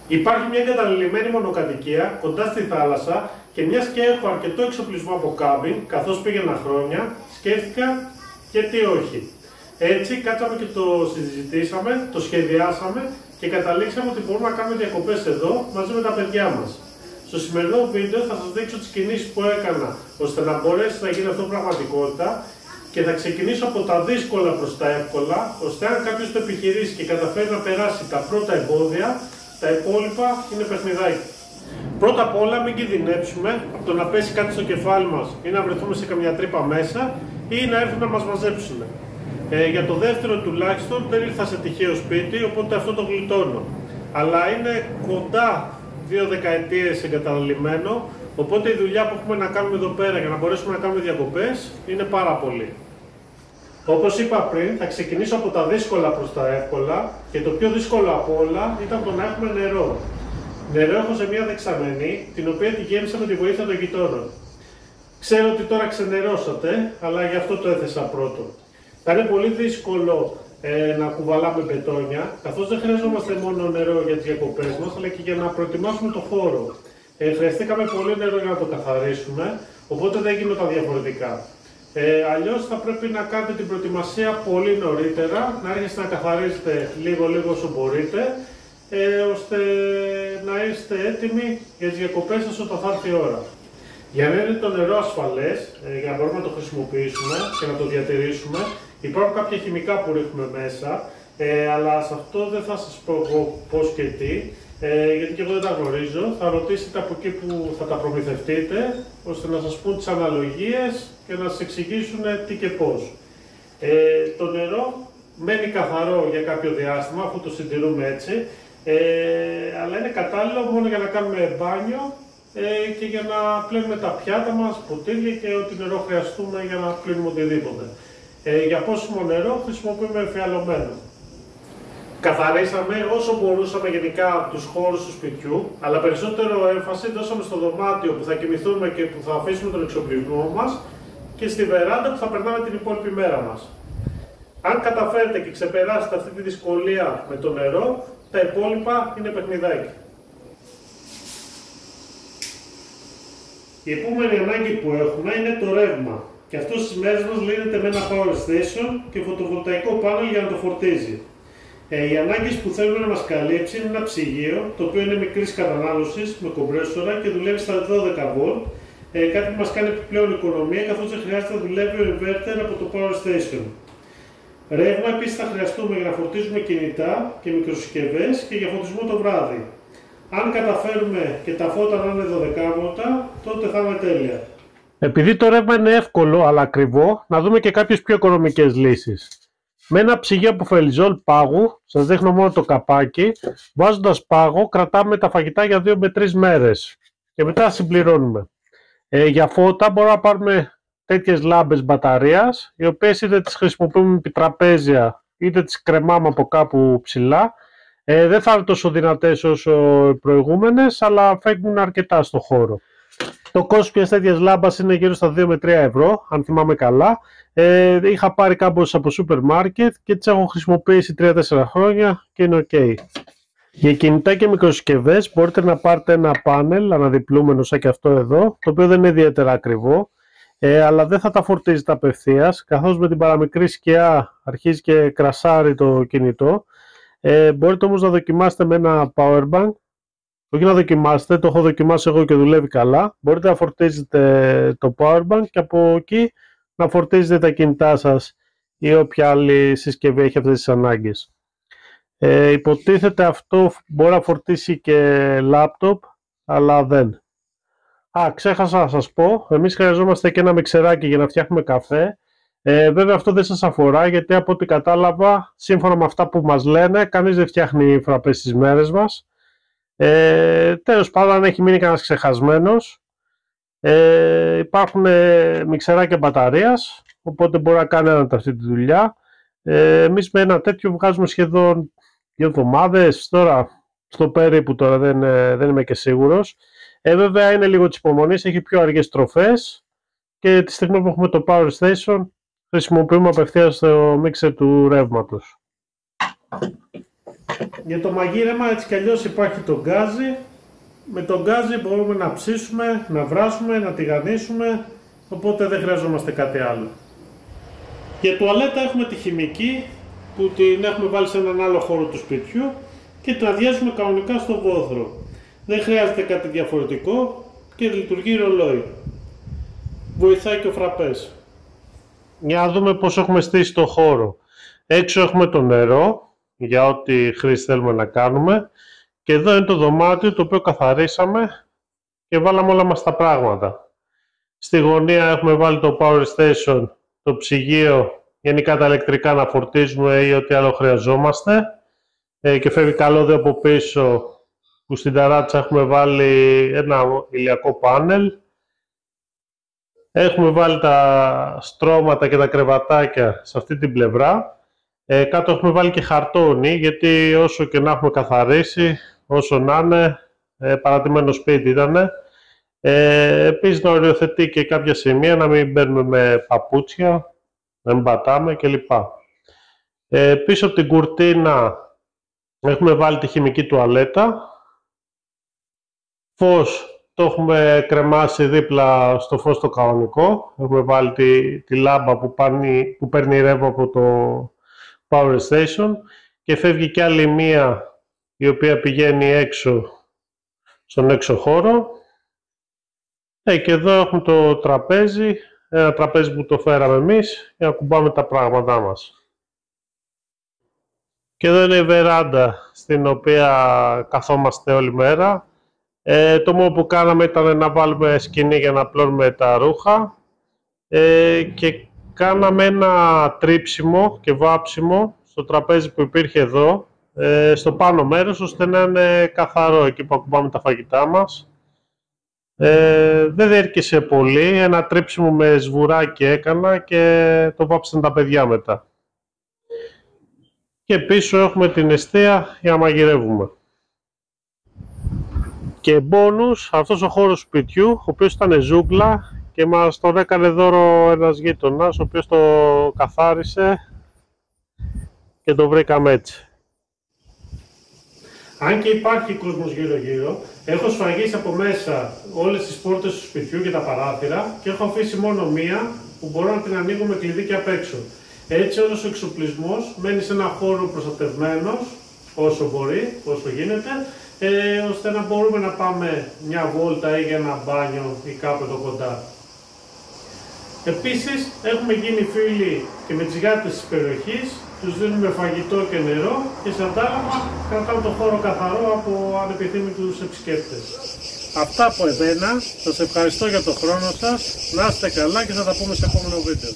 Υπάρχει μια εγκαταλελειμμένη μονοκατοικία κοντά στη θάλασσα και μιας και έχω αρκετό εξοπλισμό από κάμπινγκ, καθώς πήγαινα χρόνια, σκέφτηκα γιατί όχι. Έτσι κάτσαμε και το συζητήσαμε, το σχεδιάσαμε και καταλήξαμε ότι μπορούμε να κάνουμε διακοπές εδώ μαζί με τα παιδιά μας. Στο σημερινό βίντεο θα σας δείξω τις κινήσεις που έκανα ώστε να μπορέσει να γίνει αυτό πραγματικότητα και θα ξεκινήσω από τα δύσκολα προς τα εύκολα, ώστε αν κάποιος το επιχειρήσει και καταφέρει να περάσει τα πρώτα εμπόδια, τα υπόλοιπα είναι παιχνιδάκι. Πρώτα απ' όλα μην κινδυνεύσουμε από το να πέσει κάτι στο κεφάλι μας ή να βρεθούμε σε καμιά τρύπα μέσα ή να έρθουν να μας μαζέψουν. Για το δεύτερο τουλάχιστον δεν ήρθα σε τυχαίο σπίτι, οπότε αυτό το γλιτώνω. Αλλά είναι κοντά 2 δεκαετίες εγκαταλελειμμένο, οπότε η δουλειά που έχουμε να κάνουμε εδώ πέρα για να μπορέσουμε να κάνουμε διακοπές είναι πάρα πολύ. Όπως είπα πριν, θα ξεκινήσω από τα δύσκολα προς τα εύκολα και το πιο δύσκολο από όλα ήταν το να έχουμε νερό. Νερό έχω σε μια δεξαμενή, την οποία τη γέμισα με τη βοήθεια των γειτόνων. Ξέρω ότι τώρα ξενερώσατε, αλλά γι' αυτό το έθεσα πρώτο. Θα είναι πολύ δύσκολο να κουβαλάμε μπετόνια, καθώς δεν χρειαζόμαστε μόνο νερό για τις διακοπές μας, αλλά και για να προετοιμάσουμε το χώρο. Χρειαστήκαμε πολύ νερό για να το καθαρίσουμε, οπότε δεν γίνονταν διαφορετικά. Αλλιώς θα πρέπει να κάνετε την προετοιμασία πολύ νωρίτερα, να έρχεστε να καθαρίζετε λίγο όσο μπορείτε, ώστε να είστε έτοιμοι για τις διακοπές σας όταν θα έρθει η ώρα. Για να είναι το νερό ασφαλές, για να μπορούμε να το χρησιμοποιήσουμε και να το διατηρήσουμε, υπάρχουν κάποια χημικά που ρίχνουμε μέσα, αλλά σε αυτό δεν θα σας πω εγώ πώς και τι, γιατί και εγώ δεν τα γνωρίζω. Θα ρωτήσετε από εκεί που θα τα προμηθευτείτε, ώστε να σας πούν τις αναλογίες και να σας εξηγήσουν τι και πώς. Το νερό μένει καθαρό για κάποιο διάστημα, αφού το συντηρούμε έτσι, αλλά είναι κατάλληλο μόνο για να κάνουμε μπάνιο και για να πλύνουμε τα πιάτα μας, ποτήρια και ό,τι νερό χρειαστούμε για να πλύνουμε οτιδήποτε. Για πόσιμο νερό χρησιμοποιούμε εμφιαλωμένο. Καθαρίσαμε όσο μπορούσαμε γενικά τους χώρους του σπιτιού, αλλά περισσότερο έμφαση δώσαμε στο δωμάτιο που θα κοιμηθούμε και που θα αφήσουμε τον εξοπλισμό μας και στη βεράντα που θα περνάμε την υπόλοιπη μέρα μας. Αν καταφέρετε και ξεπεράσετε αυτή τη δυσκολία με το νερό, τα υπόλοιπα είναι παιχνιδάκι. Η επόμενη ανάγκη που έχουμε είναι το ρεύμα. Και αυτό στις μέρες μας λύνεται με ένα power station και φωτοβολταϊκό πάνελ για να το φορτίζει. Οι ανάγκες που θέλουμε να μας καλύψει είναι ένα ψυγείο, το οποίο είναι μικρής κατανάλωσης με κομπρέσορα και δουλεύει στα 12V, κάτι που μας κάνει επιπλέον οικονομία καθώς δεν χρειάζεται να δουλεύει ο inverter από το power station. Ρεύμα επίσης θα χρειαστούμε για να φορτίζουμε κινητά και μικροσυσκευές και για φωτισμό το βράδυ. Αν καταφέρουμε και τα φώτα να είναι 12V, τότε θα είναι τέλεια. Επειδή το ρεύμα είναι εύκολο αλλά ακριβό, να δούμε και κάποιες πιο οικονομικές λύσεις. Με ένα ψυγείο από φελιζόλ πάγου, σας δείχνω μόνο το καπάκι, βάζοντας πάγο κρατάμε τα φαγητά για 2 με 3 μέρες και μετά συμπληρώνουμε. Για φώτα μπορούμε να πάρουμε τέτοιες λάμπες μπαταρίας, οι οποίες είτε τις χρησιμοποιούμε επί τραπέζια είτε τις κρεμάμε από κάπου ψηλά. Δεν θα είναι τόσο δυνατές όσο οι προηγούμενες, αλλά φεύγουν αρκετά στο χώρο. Το κόστος μιας τέτοιας λάμπας είναι γύρω στα 2 με 3 ευρώ, αν θυμάμαι καλά. Είχα πάρει κάμποσες από σούπερ μάρκετ και τις έχω χρησιμοποιήσει 3-4 χρόνια και είναι ok. Για κινητά και μικροσυσκευές μπορείτε να πάρετε ένα πάνελ αναδιπλούμενο σαν και αυτό εδώ, το οποίο δεν είναι ιδιαίτερα ακριβό, αλλά δεν θα τα φορτίζετε απευθείας, καθώς με την παραμικρή σκιά αρχίζει και κρασάρει το κινητό. Μπορείτε όμως να δοκιμάσετε με ένα powerbank. Όχι να δοκιμάσετε, το έχω δοκιμάσει εγώ και δουλεύει καλά. Μπορείτε να φορτίζετε το powerbank και από εκεί να φορτίζετε τα κινητά σας ή όποια άλλη συσκευή έχει αυτές τις ανάγκες. Υποτίθεται αυτό μπορεί να φορτίσει και laptop, αλλά δεν. Ξέχασα να σας πω, εμείς χρειαζόμαστε και ένα μιξεράκι για να φτιάχνουμε καφέ. Βέβαια αυτό δεν σας αφορά, γιατί από ό,τι κατάλαβα, σύμφωνα με αυτά που μας λένε, κανείς δεν φτιάχνει φραπέ στις μέρες μας. Τέλος πάντων, αν έχει μείνει κανένας ξεχασμένος, υπάρχουν μιξεράκια μπαταρίας, οπότε μπορεί να κάνει έναν αυτή τη δουλειά. Εμείς με ένα τέτοιο βγάζουμε σχεδόν 2 εβδομάδες, τώρα στο περίπου, τώρα δεν είμαι και σίγουρος. Βέβαια είναι λίγο της υπομονής, έχει πιο αργές τροφές και τη στιγμή που έχουμε το Power Station χρησιμοποιούμε απευθείας το μίξερ του ρεύματος. Για το μαγείρεμα έτσι κι αλλιώς υπάρχει το γκάζι. Με το γκάζι μπορούμε να ψήσουμε, να βράσουμε, να τηγανίσουμε, οπότε δεν χρειαζόμαστε κάτι άλλο. Για τουαλέτα έχουμε τη χημική που την έχουμε βάλει σε έναν άλλο χώρο του σπιτιού και την αδειάζουμε κανονικά στο βόθρο. Δεν χρειάζεται κάτι διαφορετικό και λειτουργεί ρολόι. Βοηθάει και ο φραπές. Για να δούμε πώς έχουμε στήσει το χώρο. Έξω έχουμε το νερό για ό,τι χρήση θέλουμε να κάνουμε και εδώ είναι το δωμάτιο το οποίο καθαρίσαμε και βάλαμε όλα μας τα πράγματα. Στη γωνία έχουμε βάλει το power station, το ψυγείο, γενικά τα ηλεκτρικά να φορτίζουμε ή ό,τι άλλο χρειαζόμαστε και φεύγει καλώδιο από πίσω που στην ταράτσα έχουμε βάλει ένα ηλιακό πάνελ. Έχουμε βάλει τα στρώματα και τα κρεβατάκια σε αυτή την πλευρά. Κάτω έχουμε βάλει και χαρτόνι, γιατί όσο και να έχουμε καθαρίσει, όσο να είναι, παρατημένο σπίτι ήταν. Επίσης να οριοθετεί και κάποια σημεία, να μην μπαίνουμε με παπούτσια, να μην πατάμε κλπ. Πίσω από την κουρτίνα έχουμε βάλει τη χημική τουαλέτα. Φως το έχουμε κρεμάσει δίπλα στο φως το κανονικό. Έχουμε βάλει τη λάμπα που παίρνει ρεύμα από το power station και φεύγει και άλλη μία η οποία πηγαίνει έξω στον έξω χώρο. Και εδώ έχουμε το τραπέζι, ένα τραπέζι που το φέραμε εμείς για να κουμπάμε τα πράγματά μας. Και εδώ είναι η βεράντα στην οποία καθόμαστε όλη μέρα. Το μόνο που κάναμε ήταν να βάλουμε σκοινή για να πλώνουμε τα ρούχα και κάναμε ένα τρίψιμο και βάψιμο στο τραπέζι που υπήρχε εδώ, στο πάνω μέρος, ώστε να είναι καθαρό εκεί που ακουμπάμε τα φαγητά μας. Δεν διέρχεσε πολύ, ένα τρίψιμο με σβουράκι έκανα και το βάψαν τα παιδιά μετά. Και πίσω έχουμε την εστία για να μαγειρεύουμε. Και μπόνους, αυτός ο χώρος σπιτιού, ο οποίος ήταν ζούγκλα και μας τον έκανε δώρο ένας γείτονας, ο οποίος το καθάρισε και το βρήκαμε έτσι. Αν και υπάρχει κόσμος γύρω-γύρω, έχω σφραγίσει από μέσα όλες τις πόρτες του σπιτιού και τα παράθυρα και έχω αφήσει μόνο μία που μπορώ να την ανοίγω με κλειδί και απ' έξω. Έτσι όλος ο εξοπλισμός μένει σε ένα χώρο προστατευμένος όσο μπορεί, όσο γίνεται, ώστε να μπορούμε να πάμε μια βόλτα ή για ένα μπάνιο ή κάπου εδώ κοντά. Επίσης έχουμε γίνει φίλοι και με τις γάτες της περιοχής, τους δίνουμε φαγητό και νερό και σε αντάλλαγμα κρατάμε το χώρο καθαρό από ανεπιθύμητους επισκέπτες. Αυτά από εμένα, σας ευχαριστώ για το χρόνο σας, να είστε καλά και θα τα πούμε σε επόμενο βίντεο.